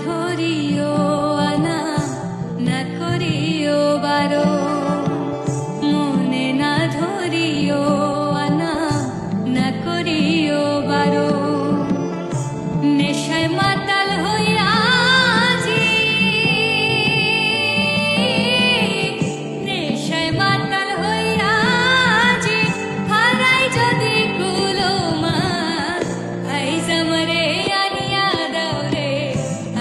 ধরিও আনা না করিও বারো, মনে না ধরিও আনা না করিও বারো। নেশায় মাতাল হইয়াছি, নেশায় মাতাল হইয়াছি, হারাই যদি কুলোমা আইজ আমারে আনিয়া দাও রে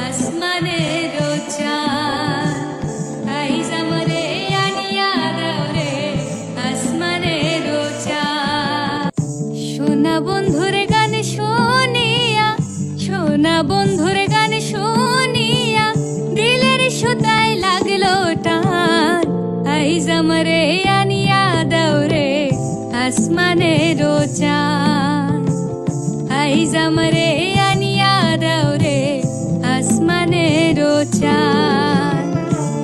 আসমানের চাঁদ, আইজ আমারে আনিয়া দাও রে আসমানের চাঁদ। সোনা বন্ধুর গান শুনিয়া, সোনা বন্ধুর গান শুনিয়া দিলের সুতায় লাগলো টান, আইজ আমারে আনিয়া দাও রে আসমানের চাঁদ, আইজ আমারে আনিয়া দাও রে আসমানের চাঁদ।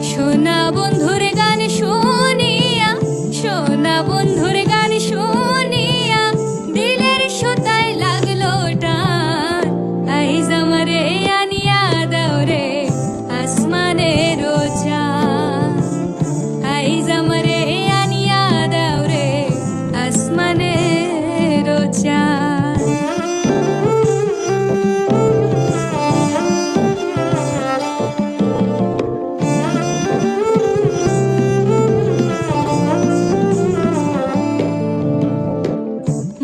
সোনা বন্ধুর গান শুনিয়া, সোনা বন্ধুর গান শুনিয়া দিলের সুতায় লাগলো টান, আইজ আমারে আনিয়া দাও রে আসমানের চাঁদ, আইজ আমারে আনিয়া দাও রে আসমানের চাঁদ।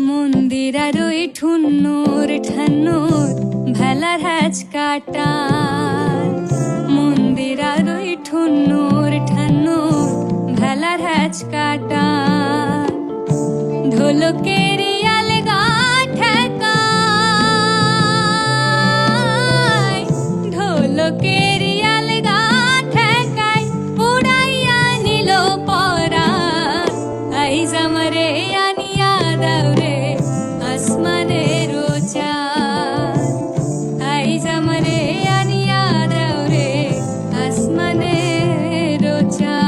মন্দিরার ওই ঠুন্নুর ঠান্নুর ভেলার হ্যাচ কাটার, মন্দিরার ওই ঠুন্নুর ঠান্নুর ভেলার হ্যাচ কাটার। ঢোলকের আলগা ঠেকায়, ঢোলকের আলগা ঠেকায় উড়াইয়া নিল পরাণ, আইজ আমারে আনিয়া দাও রে আসমানের চাঁদ, আইজ আমারে আনিয়া দাও রে আসমানের চাঁদ।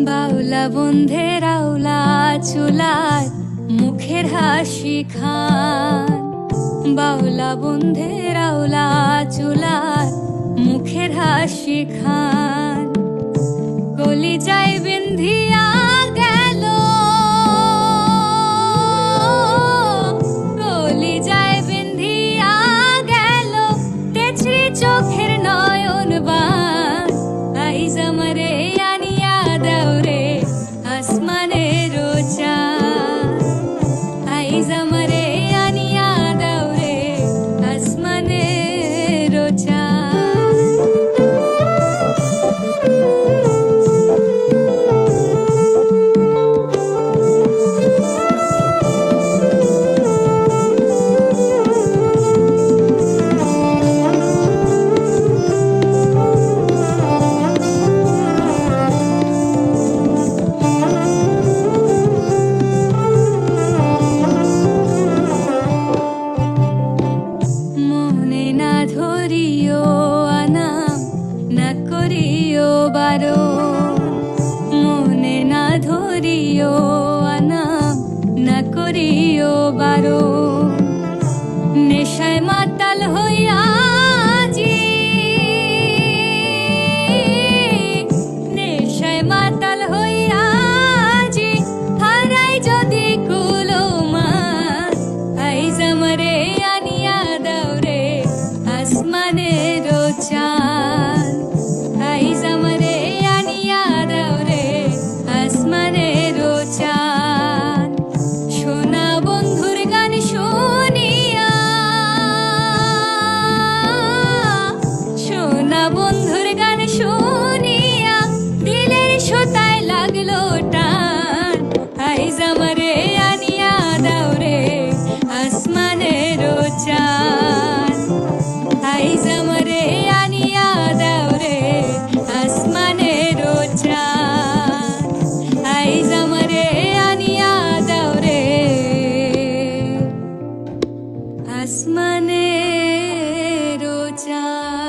বাউলা বন্ধের আউলা চুলার মুখের হাসি খান, বাউলা বন্ধের আউলা চুলার মুখের হাসি খান। কলিজায় বিন্ধিয়া গেল, কলিজায় বিন্ধিয়া গেল তেছি চোখের নয়ন বান, আইজ আমারে আনিয়া দাও রে আসমানের চাঁদ, আইজ আমারে আনিয়া দাও রে আসমানের চাঁদ। মনে না ধরিও আনা না করিও বারো, মনে না ধরিও আনা না করিও বারো। নেশায় মাতাল হইয়াছি, নেশায় মাতাল হইয়াছি, হারাই যদি কুলোমা আইজ আমারে আনিয়া দাও রে আসমানের চাঁদ, আইজ আমারে আনিয়া দাও রে আসমানের চাঁদ। সোনা বন্ধুর গান শুনিয়া, আ